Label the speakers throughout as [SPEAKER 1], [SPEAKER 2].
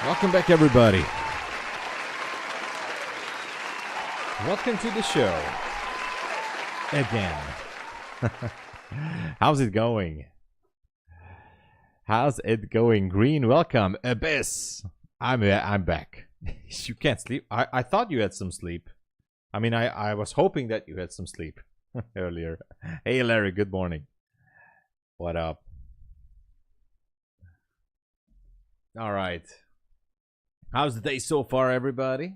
[SPEAKER 1] Welcome back, everybody. Welcome to the show again. How's it going? How's it going? Green, welcome. Abyss, I'm back. You can't sleep. I thought you had some sleep. I mean, I was hoping that you had some sleep earlier. Hey, Larry, good morning. What up? All right. How's the day so far, everybody?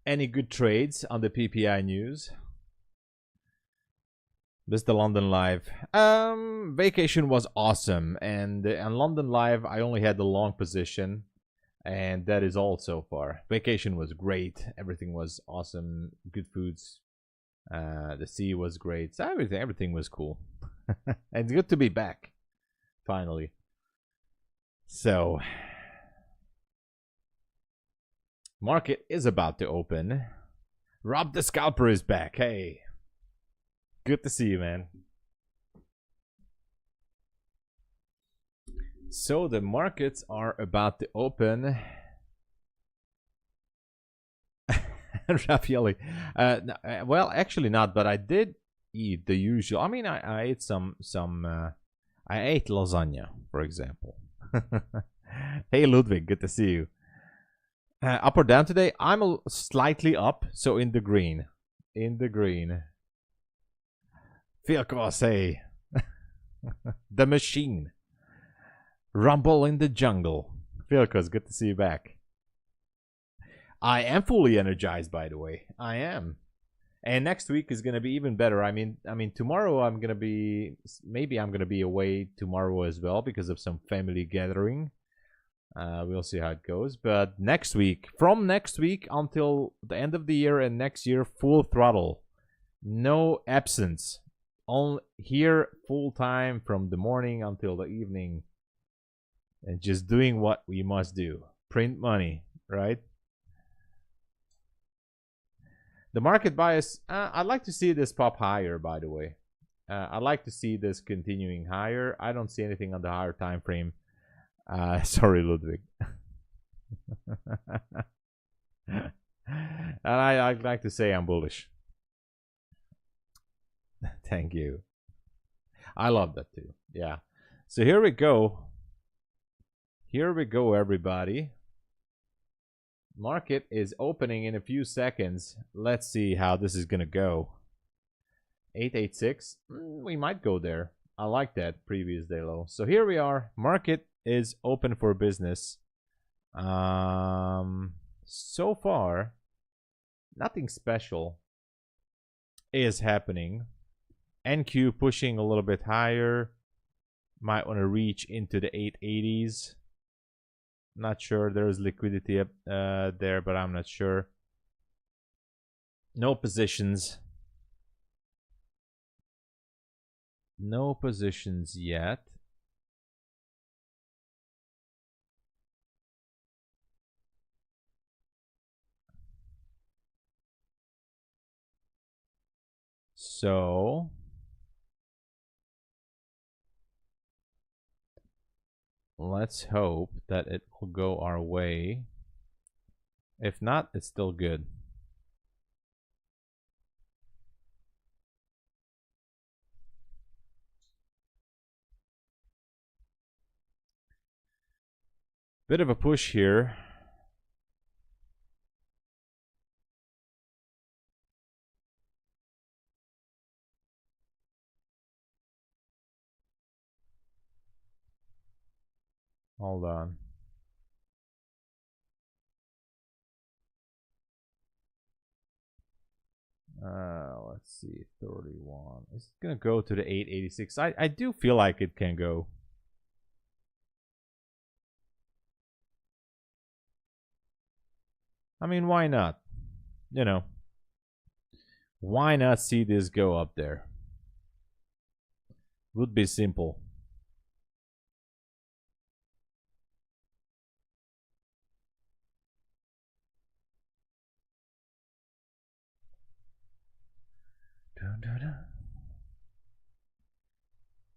[SPEAKER 1] Any good trades on the PPI news? This is the London Live. Vacation was awesome, and on London Live I only had the long position, and that is all so far. Vacation was great. Everything was awesome. Good foods. The sea was great. So everything was cool. And it's good to be back, finally. So, market is about to open. Rob the Scalper is back. Hey, good to see you, man. So the markets are about to open. Raffaelli. Well, actually not, but I did eat the usual. I mean, I ate some I ate lasagna, for example. Hey Ludwig, good to see you. Up or down today? I'm slightly up, so in the green. In the green. Philcos, hey. The machine. Rumble in the jungle. Philcos, good to see you back. I am fully energized, by the way. I am. And next week is gonna be even better. I mean, tomorrow I'm gonna be away tomorrow as well because of some family gathering. We'll see how it goes. But next week, from next week until the end of the year and next year, full throttle, no absence. On here full time from the morning until the evening, and just doing what we must do: print money, right? The market bias, I'd like to see this pop higher, by the way. I'd like to see this continuing higher. I don't see anything on the higher time frame. Sorry, Ludwig. And I'd like to say I'm bullish. Thank you. I love that too. Yeah. So here we go. Here we go, everybody. Market is opening in a few seconds. Let's see how this is gonna go. 886. We might go there. I like that previous day low. So here we are. Market is open for business. So far, nothing special is happening. NQ pushing a little bit higher. Might want to reach into the 880s. Not sure. There is liquidity up there, but I'm not sure. No positions. No positions yet. So let's hope that it will go our way. If not, it's still good. Bit of a push here. Hold on. Let's see, 31. It's gonna go to the 886. I do feel like it can go. I mean, why not? You know, why not see this go up there? Would be simple.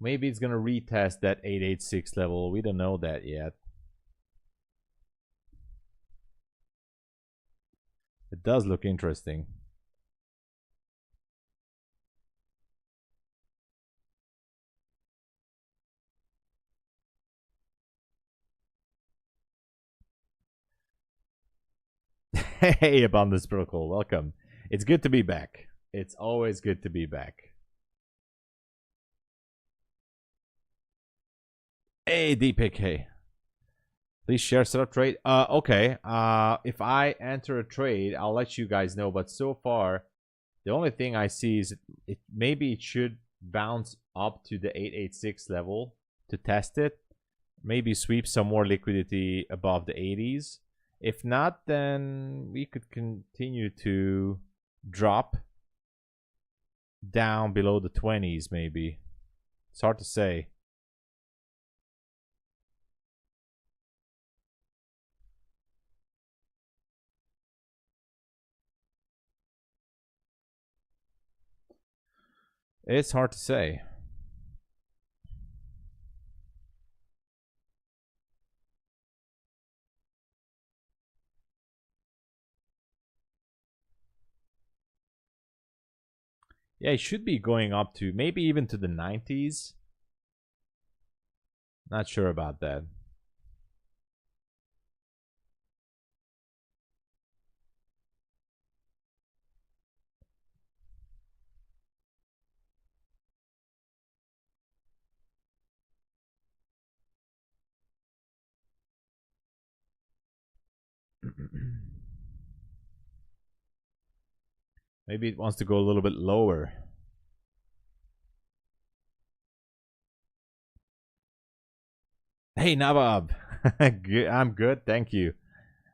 [SPEAKER 1] Maybe it's gonna retest that 886 level. We don't know that yet. It does look interesting. Hey, Abundance Protocol, welcome. It's good to be back. It's always good to be back. Hey, Deepak, hey. Please share setup trade. Okay. If I enter a trade, I'll let you guys know. But so far, the only thing I see is maybe it should bounce up to the 886 level to test it. Maybe sweep some more liquidity above the 80s. If not, then we could continue to drop down below the 20s maybe. It's hard to say. It's hard to say. Yeah, it should be going up to maybe even to the 90s. Not sure about that. Maybe it wants to go a little bit lower. Hey, Nabab. I'm good, thank you.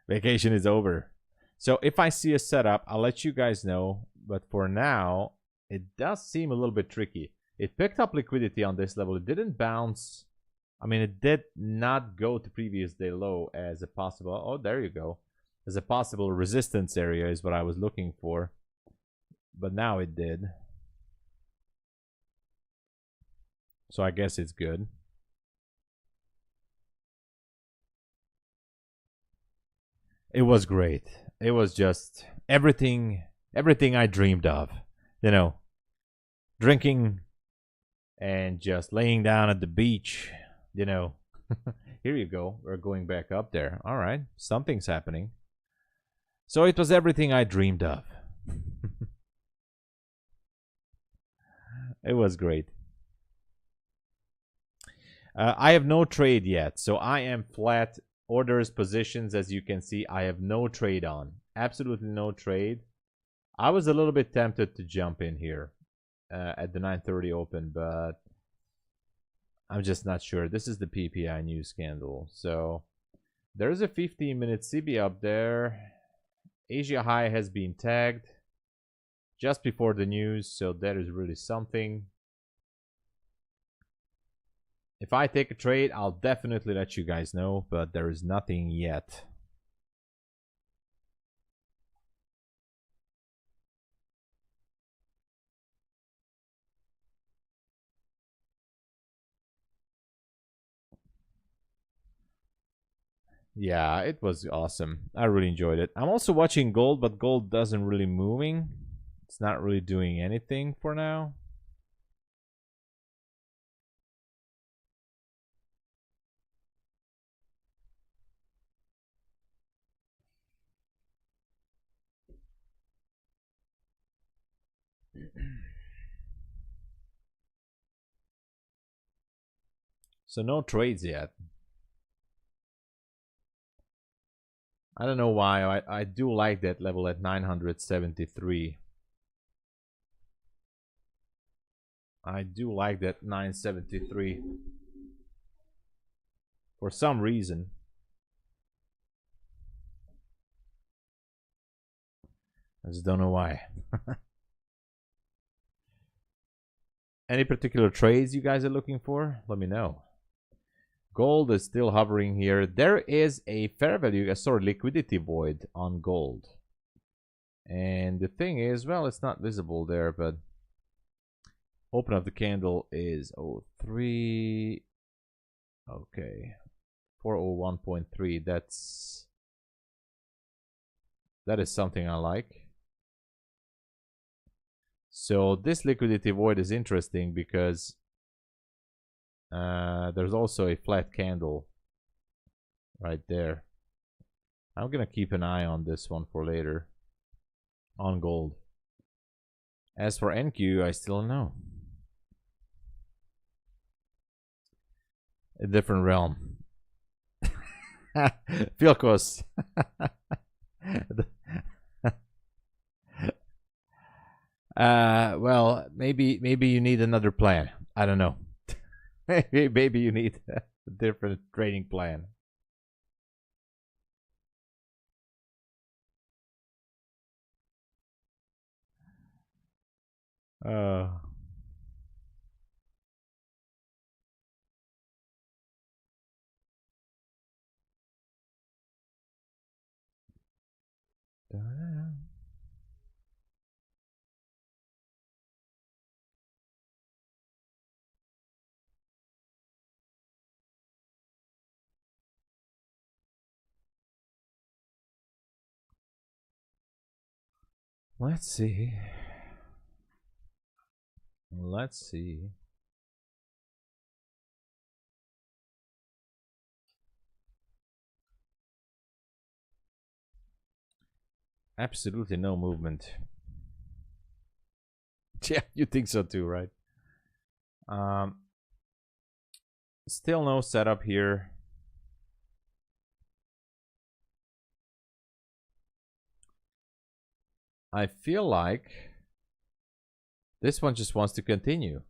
[SPEAKER 1] Vacation is over. So if I see a setup, I'll let you guys know. But for now, it does seem a little bit tricky. It picked up liquidity on this level. It didn't bounce. I mean, it did not go to previous day low as a possible. Oh, there you go. As a possible resistance area is what I was looking for. But now it did. So I guess it's good. It was great. It was just everything I dreamed of. You know, drinking and just laying down at the beach, you know. Here you go. We're going back up there. All right. Something's happening. So it was everything I dreamed of. It was great. I have no trade yet. So I am flat. Orders, positions, as you can see, I have no trade on. Absolutely no trade. I was a little bit tempted to jump in here at the 9:30 open, but I'm just not sure. This is the PPI news candle. So there's a 15-minute CB up there. Asia high has been tagged just before the news, so that is really something. If I take a trade, I'll definitely let you guys know, but there is nothing yet. Yeah, it was awesome. I really enjoyed it. I'm also watching gold, but gold doesn't really moving. It's not really doing anything for now. So no trades yet. I don't know why. I do like that level at 973. I do like that 973. For some reason. I just don't know why. Any particular trades you guys are looking for? Let me know. Gold is still hovering here. There is a fair value, sorry, liquidity void on gold. And the thing is, well, it's not visible there, but Open of the candle is 03. Okay. 401.3. That is something I like. So this liquidity void is interesting because there's also a flat candle right there. I'm gonna keep an eye on this one for later on gold. As for NQ, I still don't know. A different realm. Filkos. Well, maybe you need another plan. I don't know. maybe you need a different trading plan. Let's see. Absolutely no movement. Yeah, you think so too, right? Still no setup here. I feel like this one just wants to continue.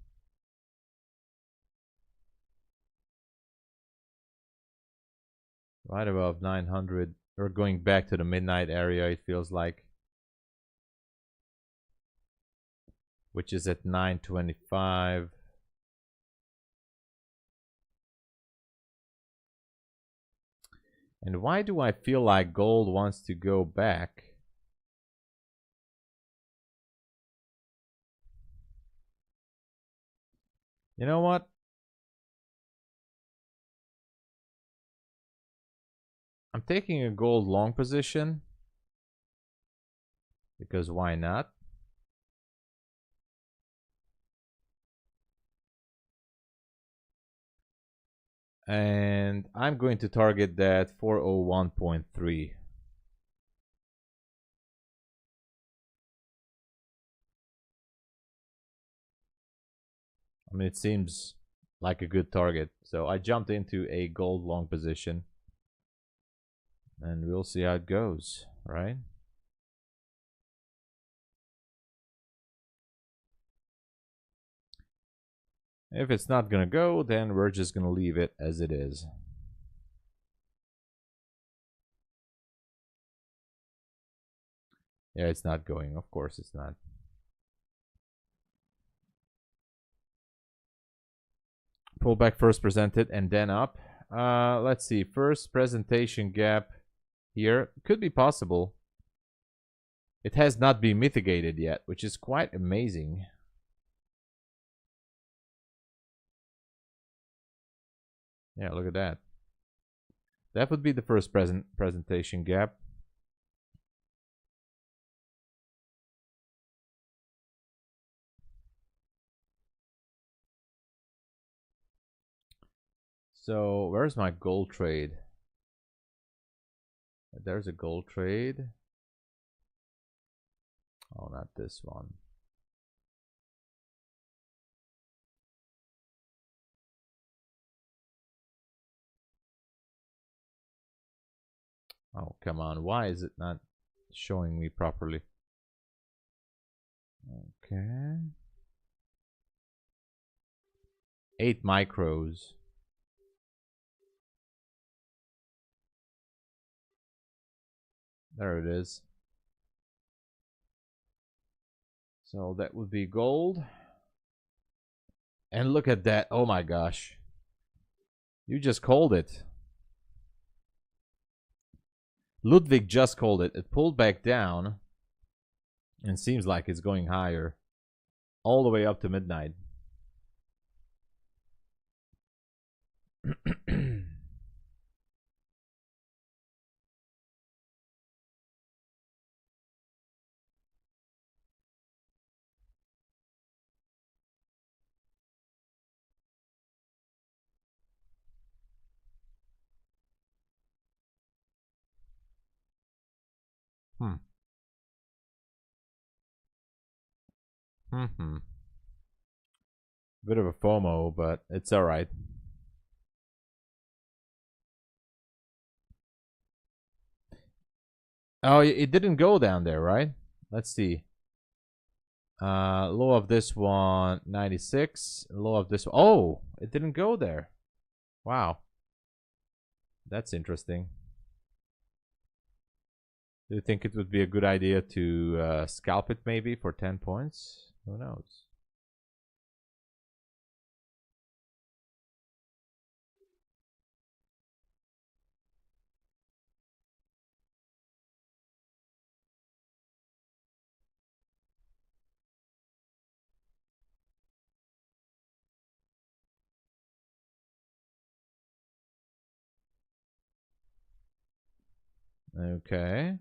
[SPEAKER 1] Right above 900. We're going back to the midnight area, it feels like. Which is at 925. And why do I feel like gold wants to go back? You know what? I'm taking a gold long position. Because why not? And I'm going to target that 401.3. I mean, it seems like a good target. So I jumped into a gold long position. And we'll see how it goes, right? If it's not gonna go, then we're just gonna leave it as it is. Yeah, it's not going. Of course it's not. Pullback first presented and then up. Let's see. First presentation gap here could be possible. It has not been mitigated yet, which is quite amazing. Yeah, look at that. That would be the first presentation gap. So where's my gold trade? There's a gold trade. Oh, not this one. Oh, come on. Why is it not showing me properly? Okay. 8 micros. There it is. So that would be gold. And look at that. Oh my gosh. You just called it. Ludwig just called it. It pulled back down. And seems like it's going higher. All the way up to midnight. Bit of a FOMO, but it's all right. Oh, it didn't go down there, right? Let's see. Low of this one, 96. Low of this one. Oh, it didn't go there. Wow. That's interesting. Do you think it would be a good idea to scalp it maybe for 10 points? Who knows? Okay.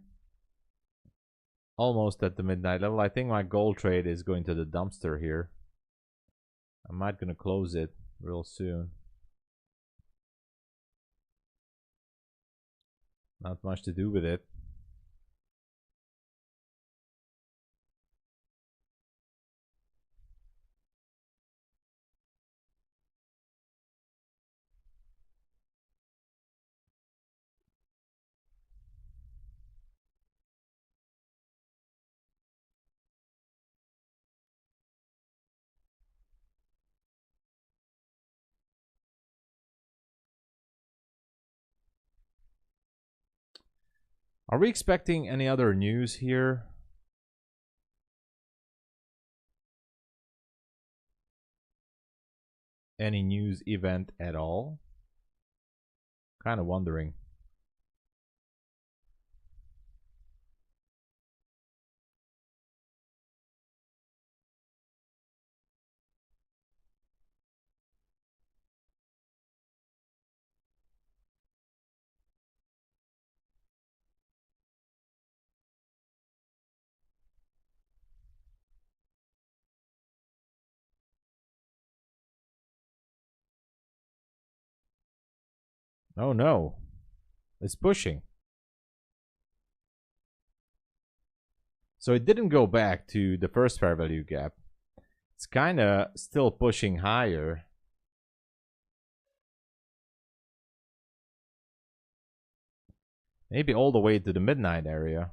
[SPEAKER 1] Almost at the midnight level. I think my gold trade is going to the dumpster here. I might gonna close it real soon. Not much to do with it. Are we expecting any other news here? Any news event at all? Kind of wondering. Oh no. It's pushing. So it didn't go back to the first fair value gap. It's kind of still pushing higher. Maybe all the way to the midnight area.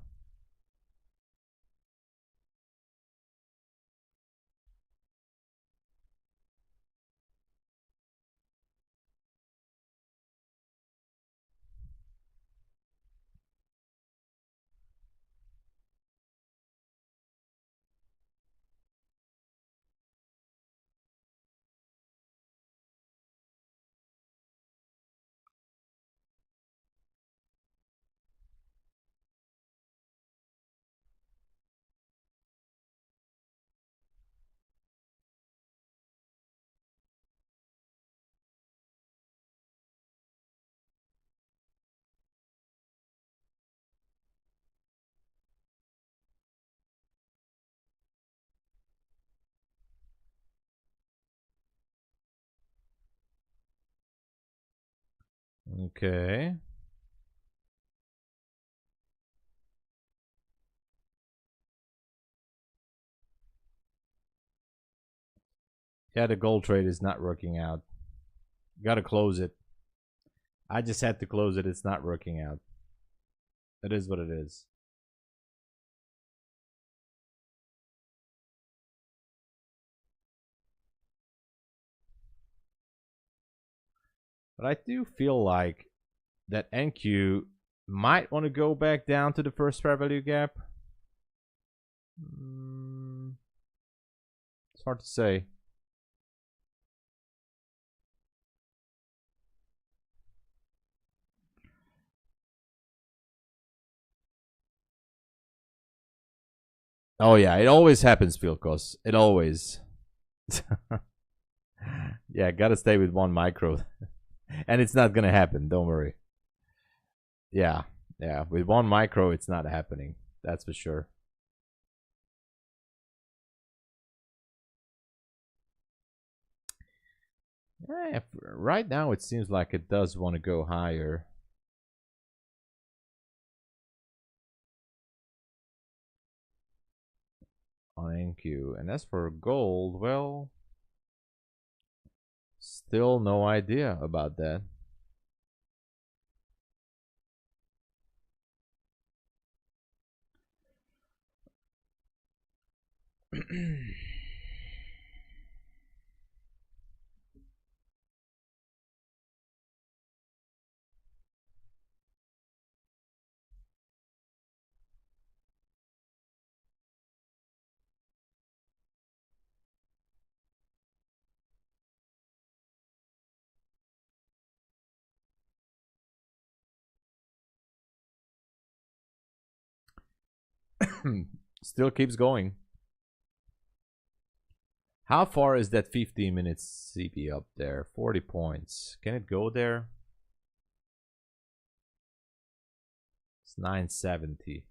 [SPEAKER 1] Okay. Yeah, the gold trade is not working out. Gotta close it. I just had to close it. It's not working out. It is what it is. But I do feel like that NQ might want to go back down to the first fair value gap. It's hard to say. Oh yeah, it always happens, Philcos. It always. Yeah, gotta stay with one micro. And it's not gonna happen, don't worry. Yeah, yeah. With one micro, it's not happening. That's for sure. Right now, it seems like it does want to go higher. On NQ. And as for gold, well, still no idea about that. Still keeps going. How far is that 15 minutes CP up there? 40 points. Can it go there? It's 970.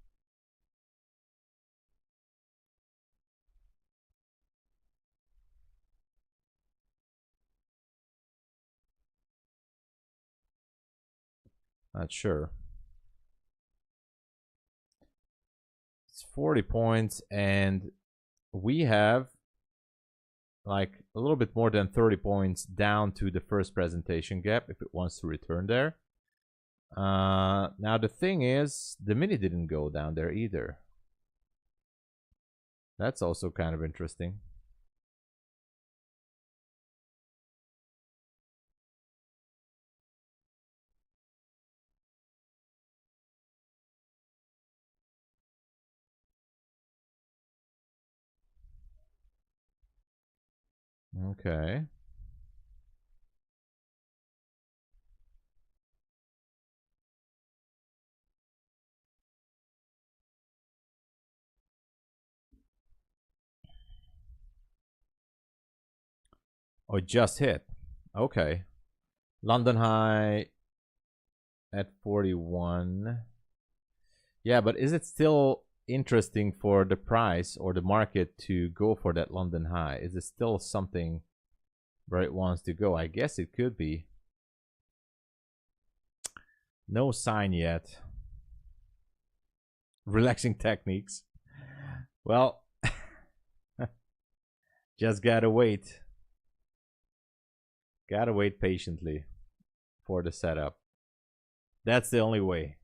[SPEAKER 1] Not sure. It's 40 points, and we have like a little bit more than 30 points down to the first presentation gap if it wants to return there. Now the thing is, the mini didn't go down there either. That's also kind of interesting. Okay. Oh, it just hit. Okay. London high at 41. Yeah, but is it still interesting for the price or the market to go for that London high? Is it still something where it wants to go? I guess it could be. No sign yet. Relaxing techniques. Well, just gotta wait. Gotta wait patiently for the setup. That's the only way.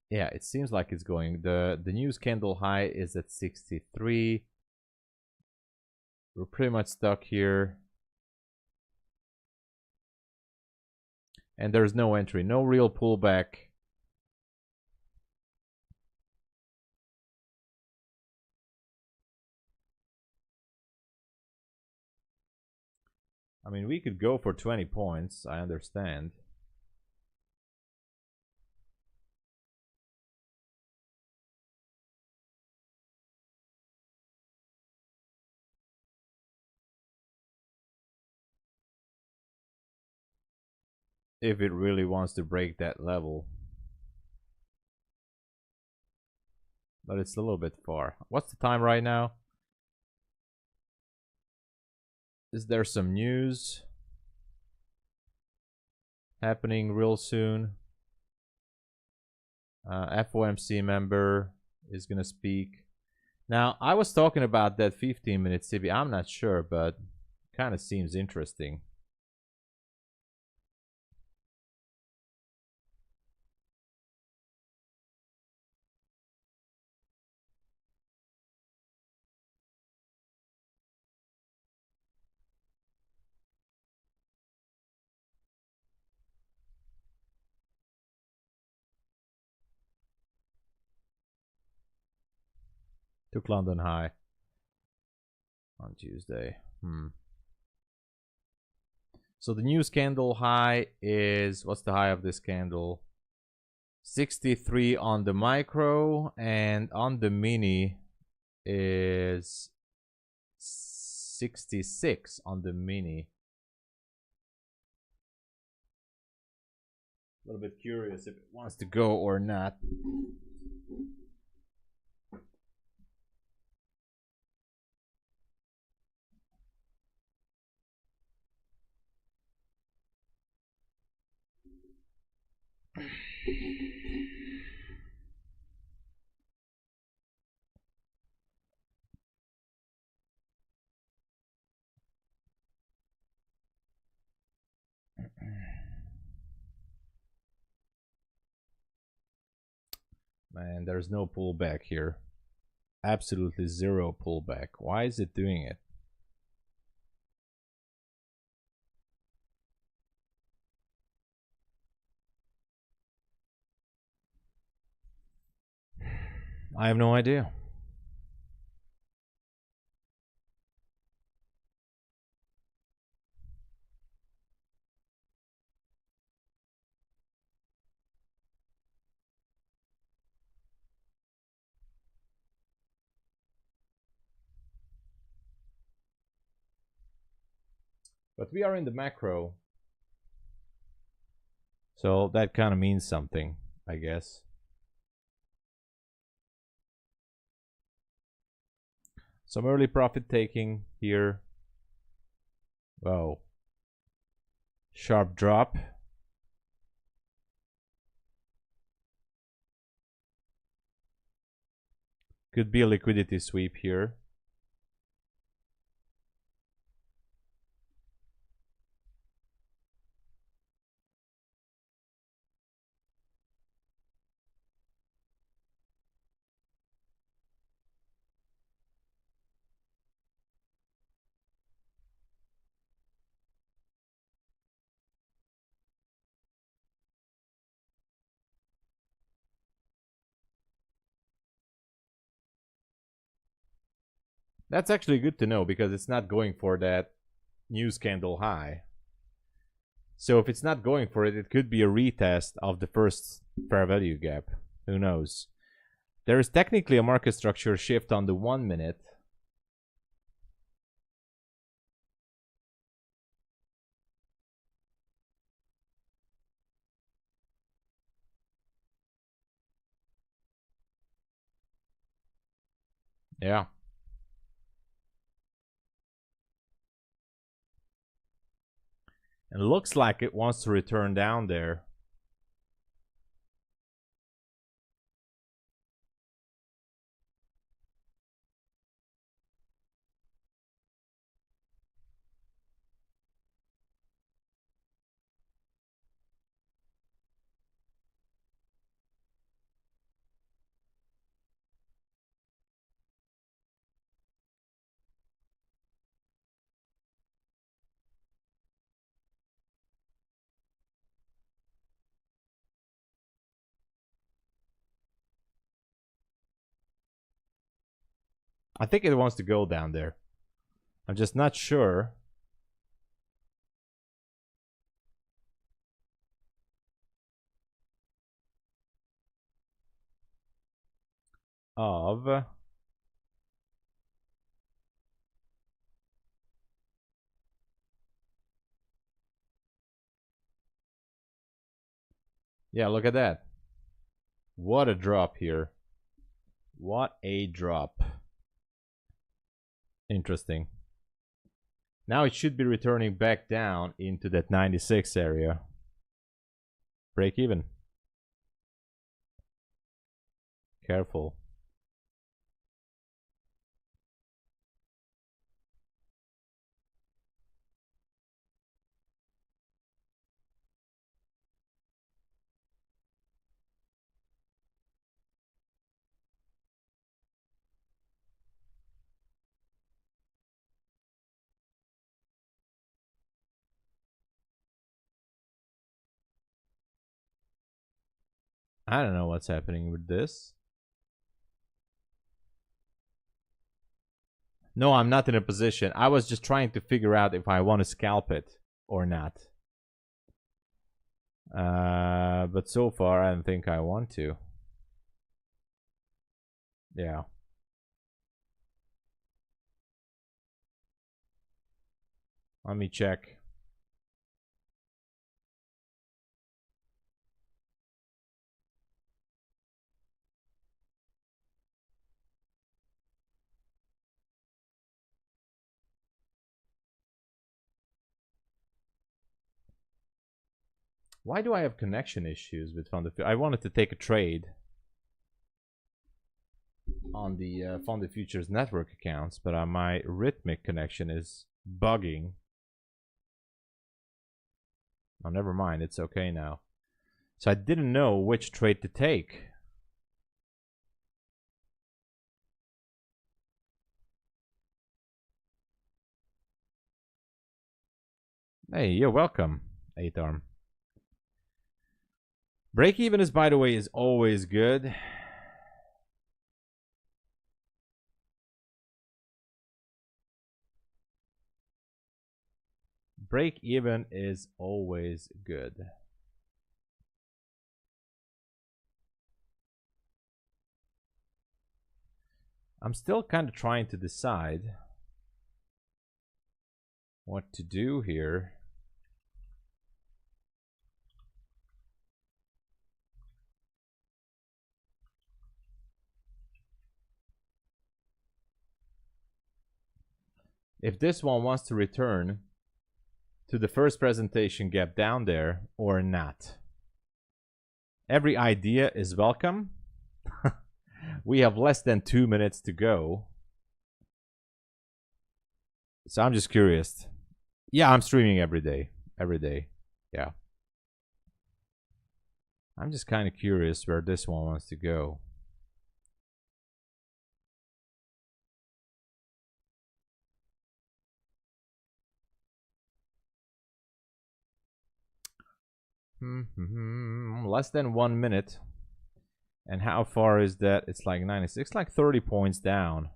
[SPEAKER 1] Yeah, it seems like it's going. The news candle high is at 63. We're pretty much stuck here. And there's no entry, no real pullback. I mean, we could go for 20 points, I understand. If it really wants to break that level. But it's a little bit far. What's the time right now? Is there some news happening real soon? FOMC member is gonna speak. Now, I was talking about that 15-minute CB. I'm not sure, but kind of seems interesting. Took London high. on Tuesday. So the news candle high is, what's the high of this candle? 63 on the micro, and on the mini is 66 on the mini. A little bit curious if it wants to go or not. Man, there's no pullback here. Absolutely zero pullback. Why is it doing it? I have no idea. But we are in the macro, so that kind of means something, I guess. Some early profit taking here. Whoa. Sharp drop. Could be a liquidity sweep here. That's actually good to know because it's not going for that news candle high. So if it's not going for it, it could be a retest of the first fair value gap. Who knows? There is technically a market structure shift on the 1 minute. Yeah. And it looks like it wants to return down there. I think it wants to go down there. I'm just not sure. Of yeah, look at that. What a drop here. What a drop. Interesting. Now it should be returning back down into that 96 area. Break even. Careful. I don't know what's happening with this. No, I'm not in a position. I was just trying to figure out if I want to scalp it or not. But so far, I don't think I want to. Yeah. Let me check. Why do I have connection issues with FundedFutures? I wanted to take a trade on the FundedFutures network accounts, but my Rhythmic connection is bugging. Oh, never mind. It's okay now. So I didn't know which trade to take. Hey, you're welcome, 8-arm. Break even is, by the way, is always good. Break even is always good. I'm still kind of trying to decide what to do here. If this one wants to return to the first presentation gap down there or not. Every idea is welcome. We have less than 2 minutes to go. So I'm just curious. Yeah, I'm streaming every day. Every day. Yeah. I'm just kind of curious where this one wants to go. Less than 1 minute. And how far is that? It's like 96, like 30 points down.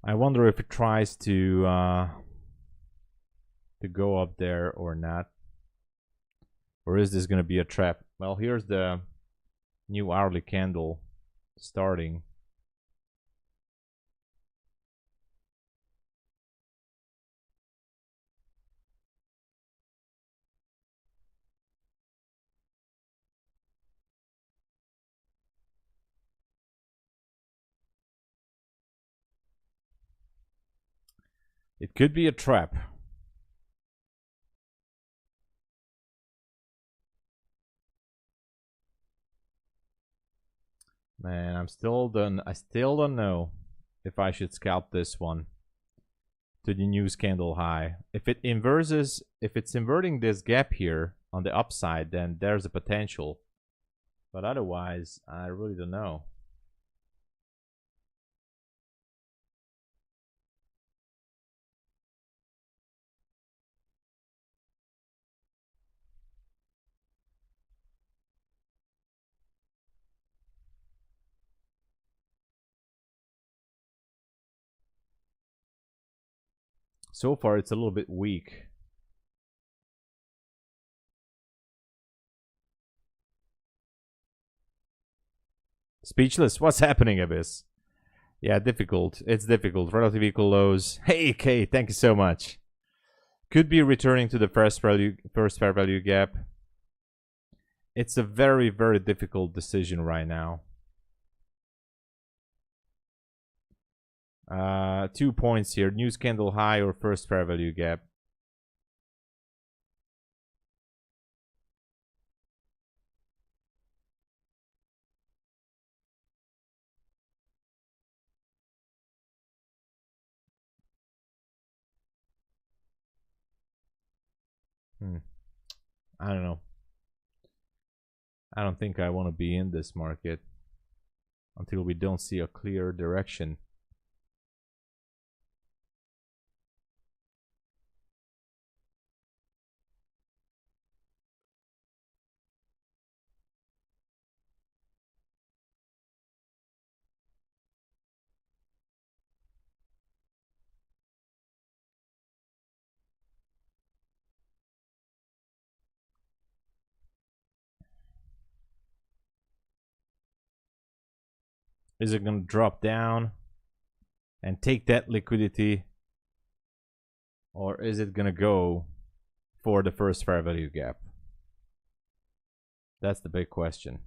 [SPEAKER 1] I wonder if it tries to go up there or not. Or is this going to be a trap? Well, here's the new hourly candle starting. It could be a trap. Man, I still don't know if I should scalp this one to the news candle high. If it's inverting this gap here on the upside, then there's a potential. But otherwise, I really don't know. So far, it's a little bit weak. Speechless. What's happening, Abyss? Yeah, difficult. It's difficult. Relative equal lows. Hey, Kate, thank you so much. Could be returning to the first fair value gap. It's a very, very difficult decision right now. 2 points here. News candle high or first fair value gap. I don't know. I don't think I want to be in this market until we don't see a clear direction. Is it going to drop down and take that liquidity? Or is it going to go for the first fair value gap? That's the big question.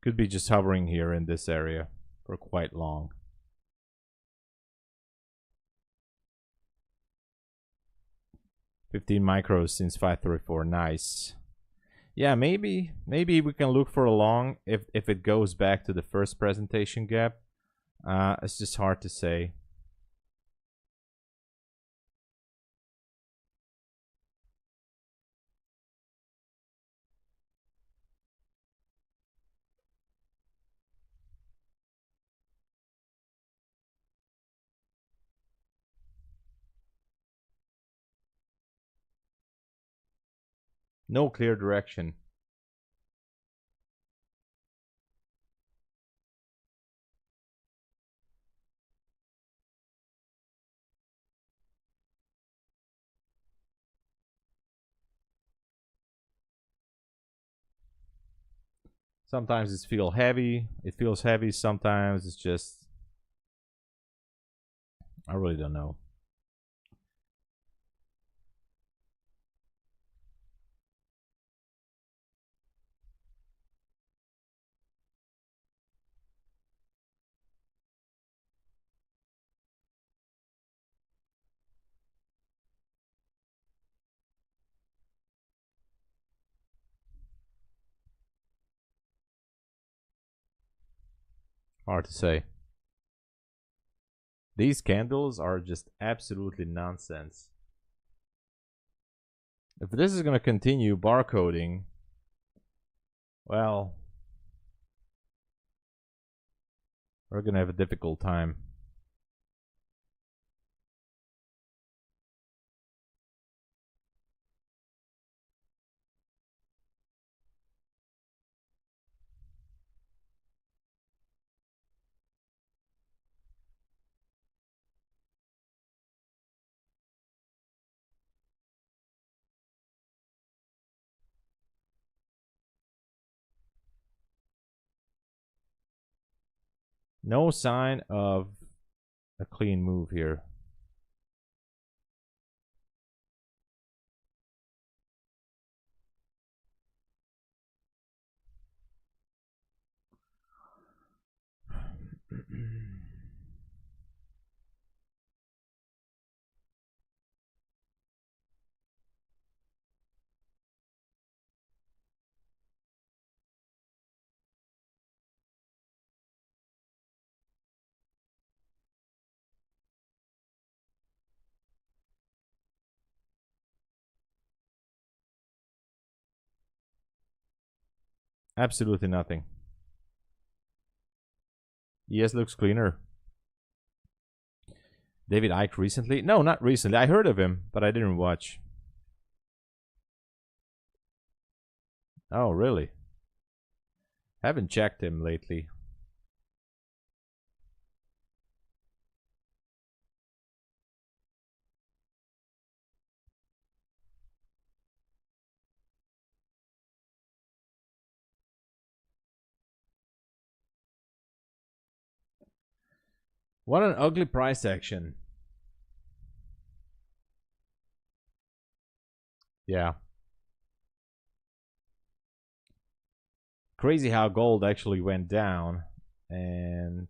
[SPEAKER 1] Could be just hovering here in this area for quite long. $15 micros since 534. Nice. Yeah, maybe we can look for a long if it goes back to the first presentation gap. It's just hard to say. No clear direction. Sometimes it feels heavy. It feels heavy. Sometimes it's just, I really don't know. Hard to say. These candles are just absolutely nonsense. If this is going to continue barcoding, well, we're going to have a difficult time. No sign of a clean move here. Absolutely nothing. ES looks cleaner. David Icke recently? No, not recently. I heard of him, but I didn't watch. Oh, really? Haven't checked him lately. What an ugly price action. Yeah. Crazy how gold actually went down, and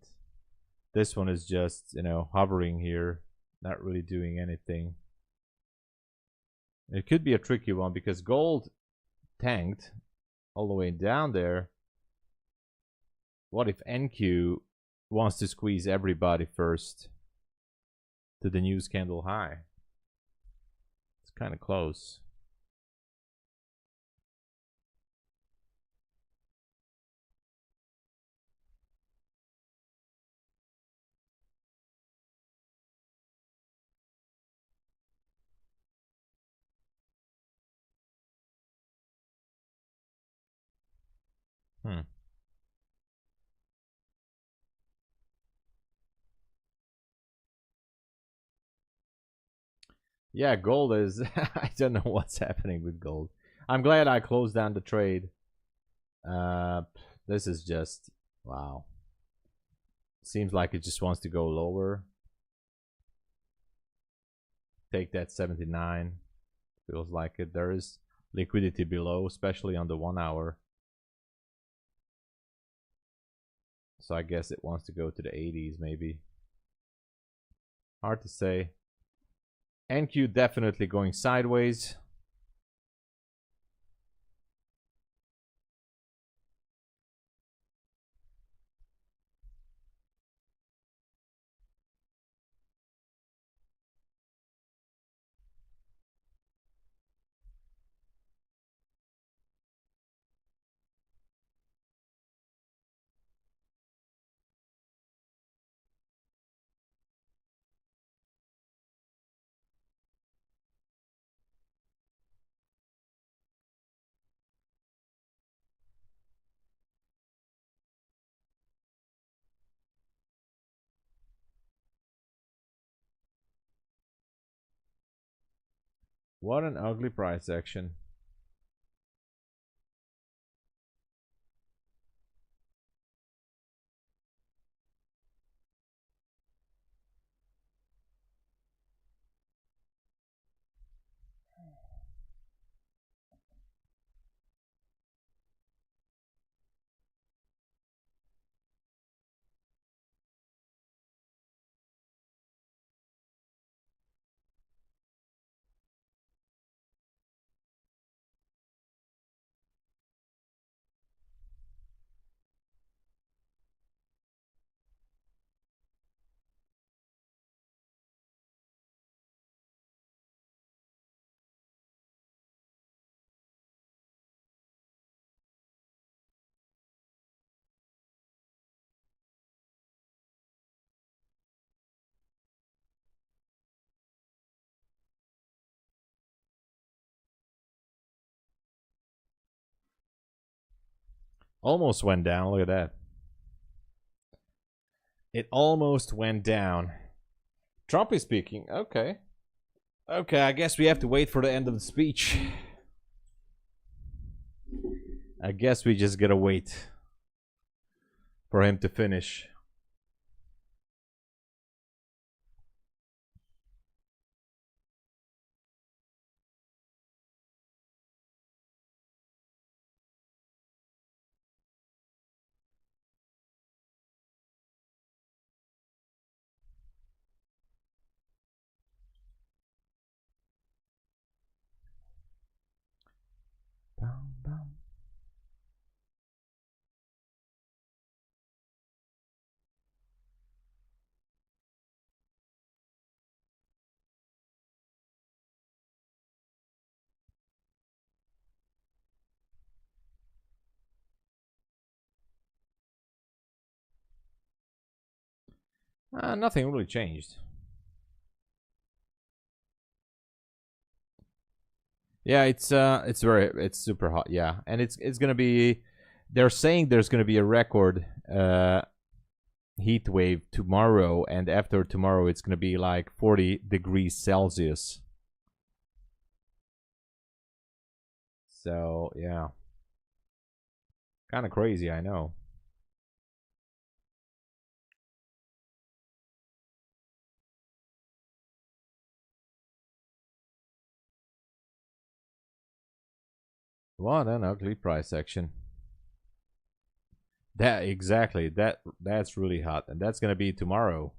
[SPEAKER 1] this one is just, you know, hovering here, not really doing anything. It could be a tricky one because gold tanked all the way down there. What if NQ wants to squeeze everybody first to the news candle high. It's kind of close. Yeah, gold is... I don't know what's happening with gold. I'm glad I closed down the trade. This is just... Wow. Seems like it just wants to go lower. Take that 79. Feels like it. There is liquidity below, especially on the 1 hour. So I guess it wants to go to the 80s maybe. Hard to say. NQ definitely going sideways. What an ugly price action. Almost went down. Look at that. It almost went down. Trump is speaking. Okay. Okay, I guess we have to wait for the end of the speech. I guess we just gotta wait for him to finish. Nothing really changed. Yeah, it's super hot. Yeah, and it's gonna be. They're saying there's gonna be a record heat wave tomorrow, and after tomorrow it's gonna be like 40 degrees Celsius. So yeah, kind of crazy, I know. What an ugly price action. That exactly. That's really hot, and that's gonna be tomorrow.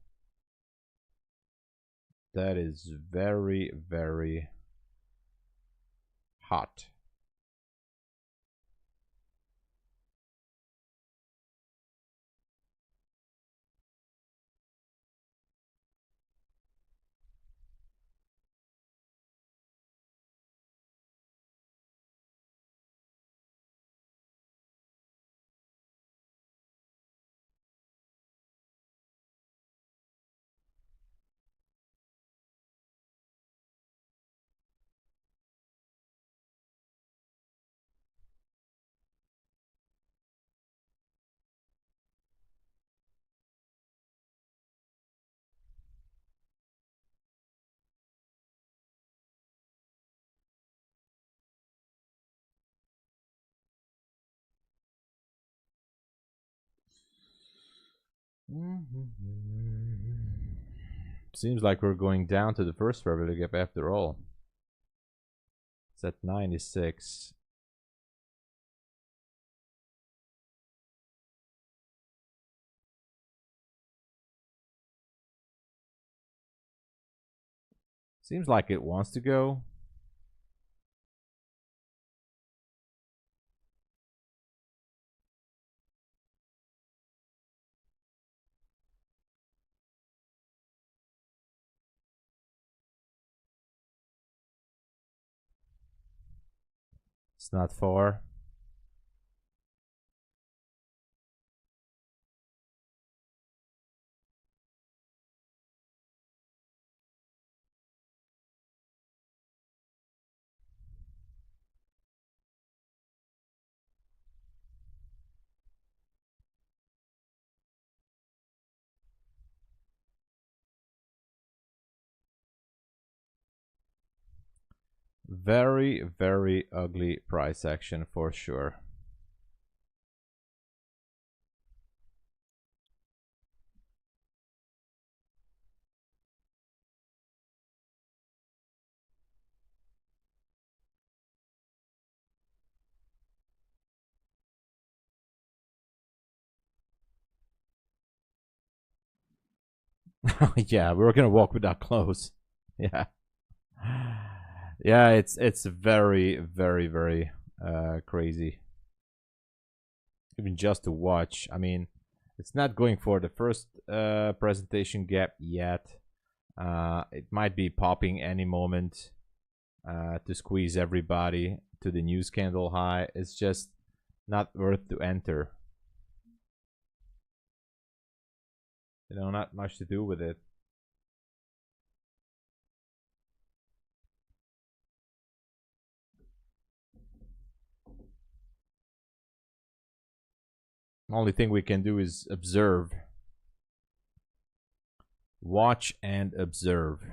[SPEAKER 1] That is very, very hot. Seems like we're going down to the first fair gap after all. It's at 96. Seems like it wants to go. It's not far. Very, very ugly price action for sure. Yeah, we're gonna walk without clothes. Yeah. Yeah, it's very, very, very crazy. Even just to watch. I mean, it's not going for the first presentation gap yet. It might be popping any moment to squeeze everybody to the news candle high. It's just not worth to enter. You know, not much to do with it. Only thing we can do is observe. Watch and observe.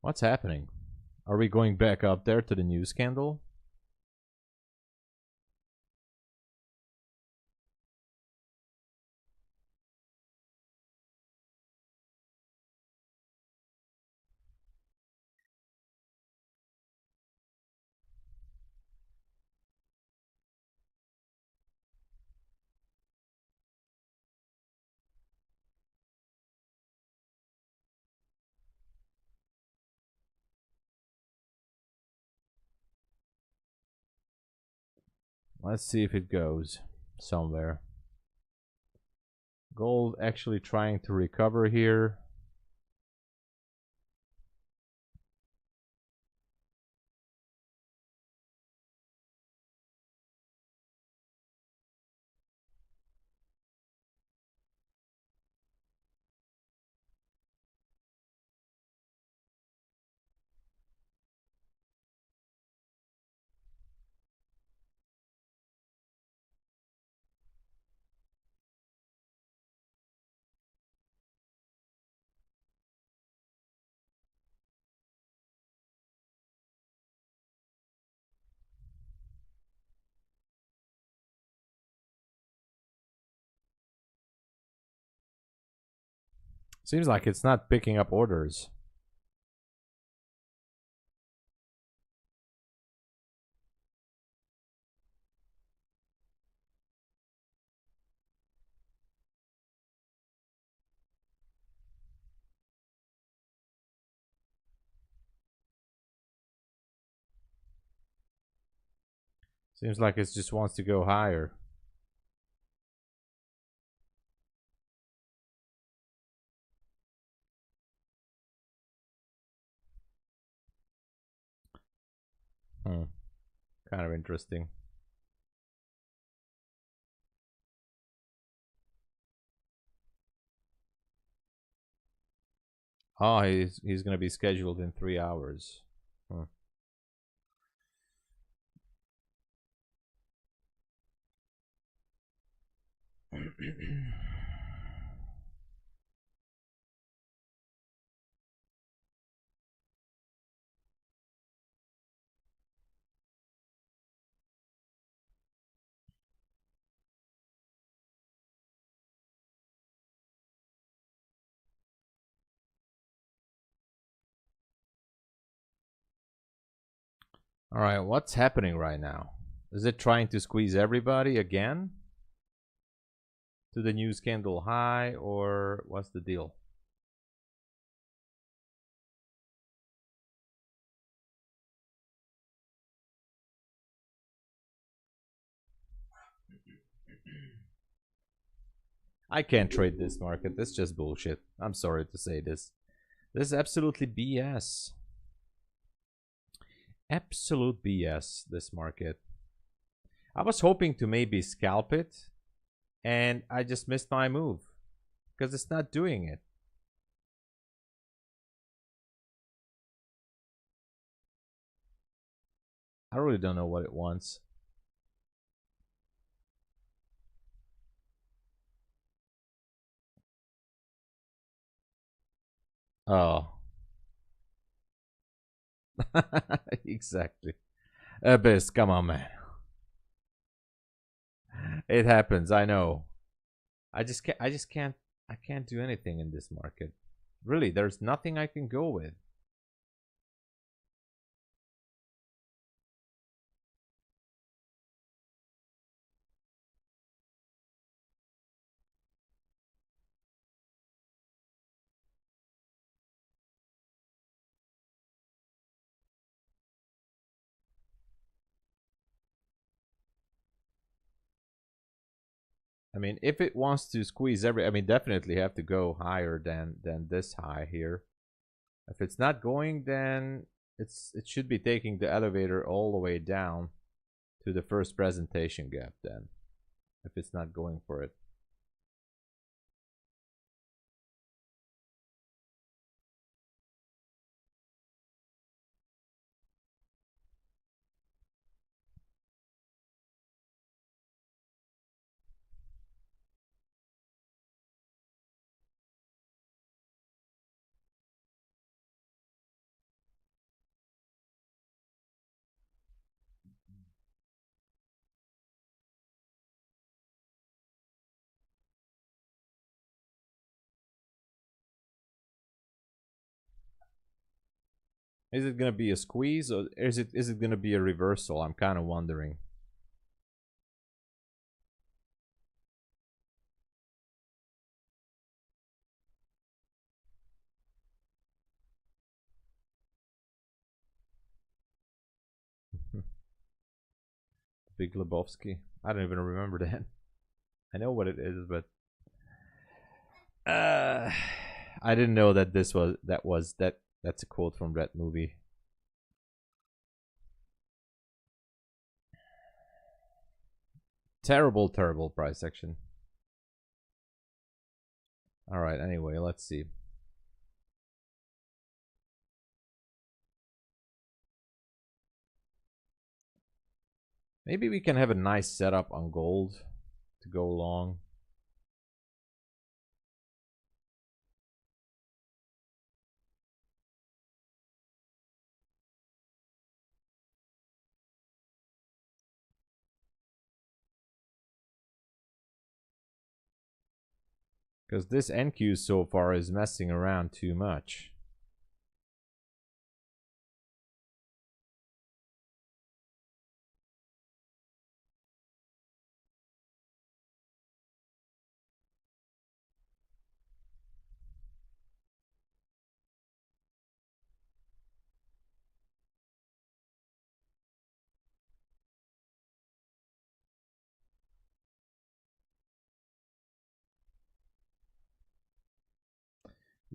[SPEAKER 1] What's happening? Are we going back up there to the news candle? Let's see if it goes somewhere. Gold actually trying to recover here. Seems like it's not picking up orders. Seems like it just wants to go higher. Kind of interesting. Oh, he's gonna be scheduled in 3 hours. Huh. All right, what's happening right now? Is it trying to squeeze everybody again to the news candle high, or what's the deal? I can't trade this market. This is just bullshit. I'm sorry to say this. This is absolutely BS. Absolute BS, this market. I was hoping to maybe scalp it, and I just missed my move because it's not doing it. I really don't know what it wants. Oh. Exactly. Abyss, come on, man. It happens, I know. I can't do anything in this market. Really, there's nothing I can go with. I mean, if it wants to squeeze I mean, definitely have to go higher than this high here. If it's not going, then it should be taking the elevator all the way down to the first presentation gap then, if it's not going for it. Is it gonna be a squeeze, or is it gonna be a reversal? I'm kind of wondering. Big Lebowski. I don't even remember that. I know what it is, but I didn't know that that's a quote from that movie. Terrible, terrible price action. All right. Anyway, let's see. Maybe we can have a nice setup on gold to go long. Because this NQ so far is messing around too much.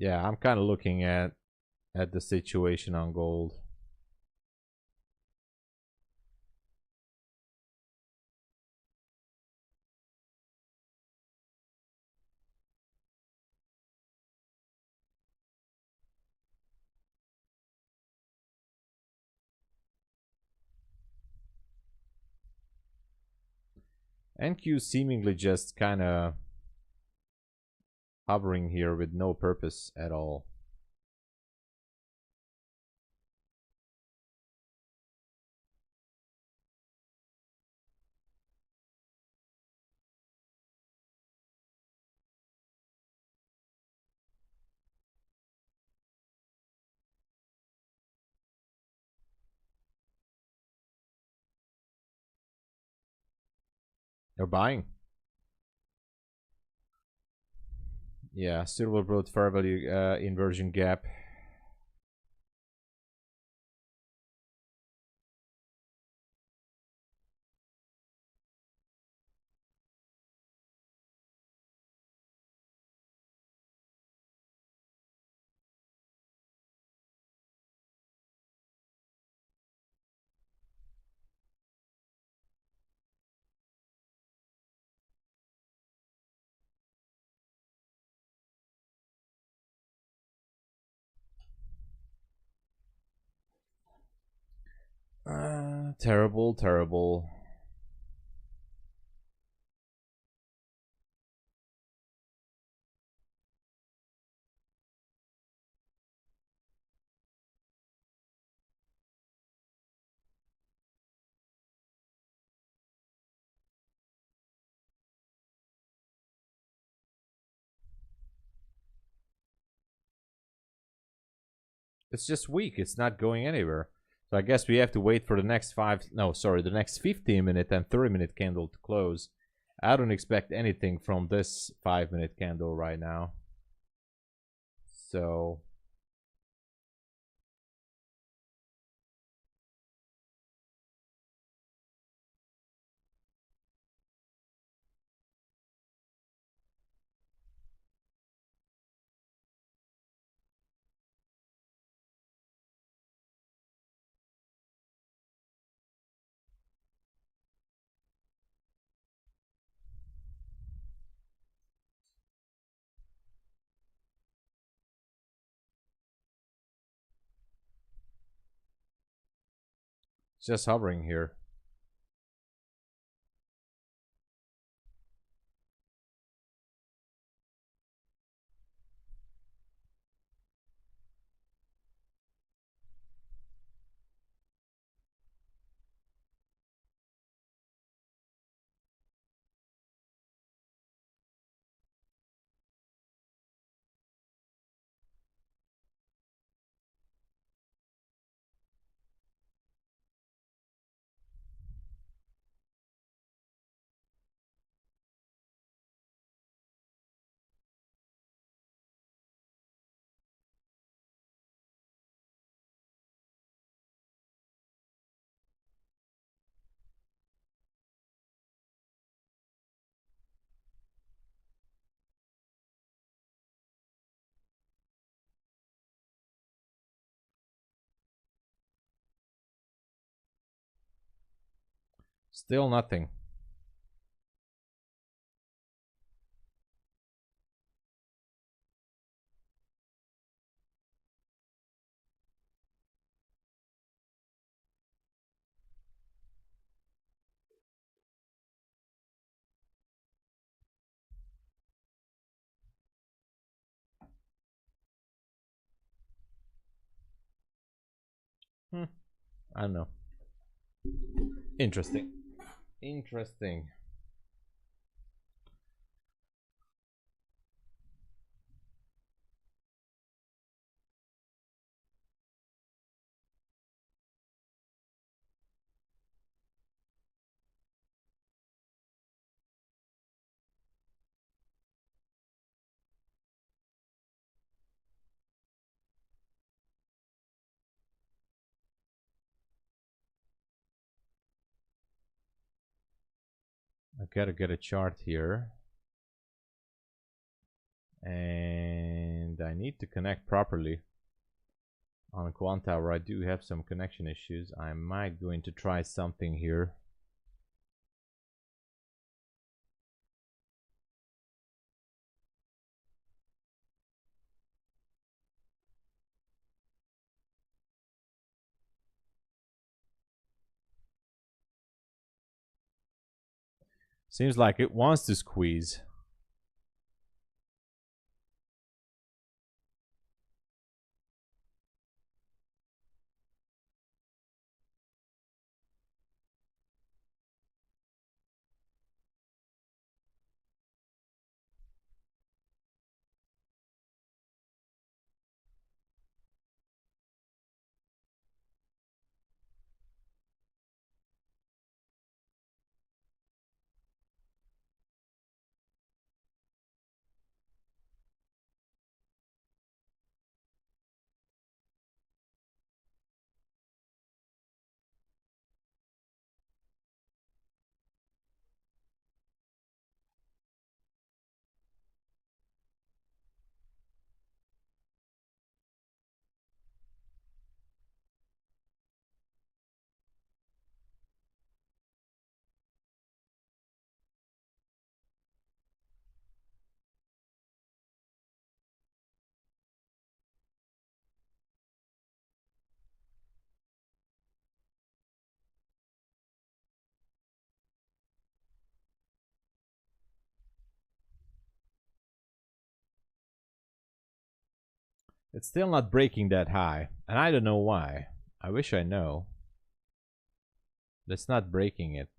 [SPEAKER 1] Yeah, I'm kind of looking at the situation on gold. NQ seemingly just kind of hovering here with no purpose at all. They're buying. Yeah, Silverbird fair value inversion gap. Terrible, terrible. It's just weak. It's not going anywhere. So I guess we have to wait for the next the next 15-minute and 30-minute candle to close. I don't expect anything from this 5-minute candle right now. So it's just hovering here. Still nothing. I don't know. Interesting. Interesting. I gotta get a chart here. And and I need to connect properly on Quantower. I do have some connection issues. I might going to try something here. Seems like it wants to squeeze. It's still not breaking that high, and I don't know why. I wish I know. That's not breaking it.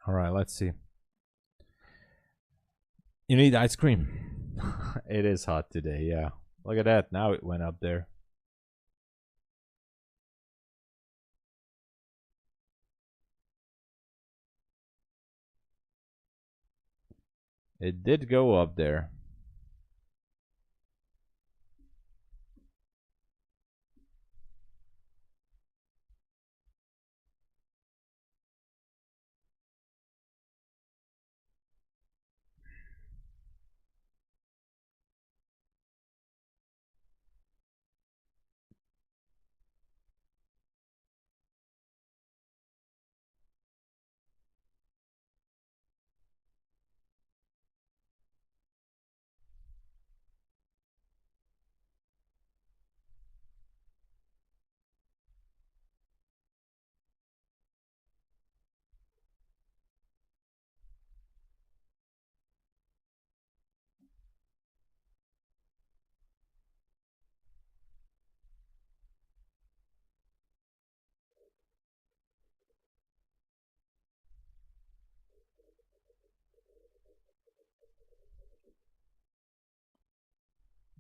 [SPEAKER 1] All right, let's see. You need ice cream. It is hot today, yeah. Look at that. Now it went up there. It did go up there.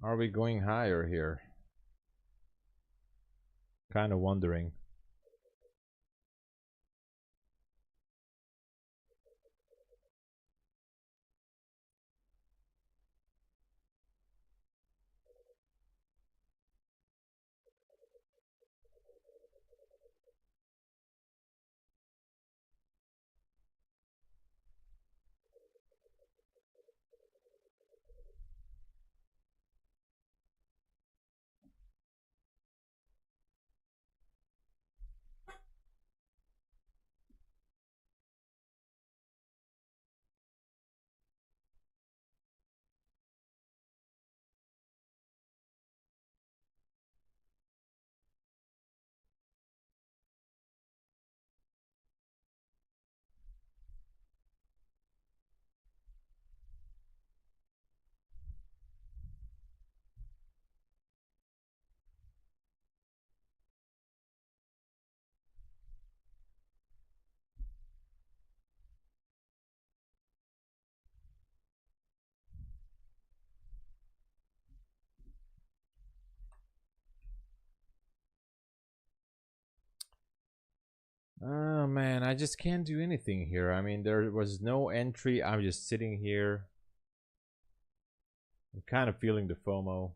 [SPEAKER 1] Are we going higher here? Kind of wondering. man, I just can't do anything here. I mean, there was no entry. I'm just sitting here. I'm kind of feeling the FOMO.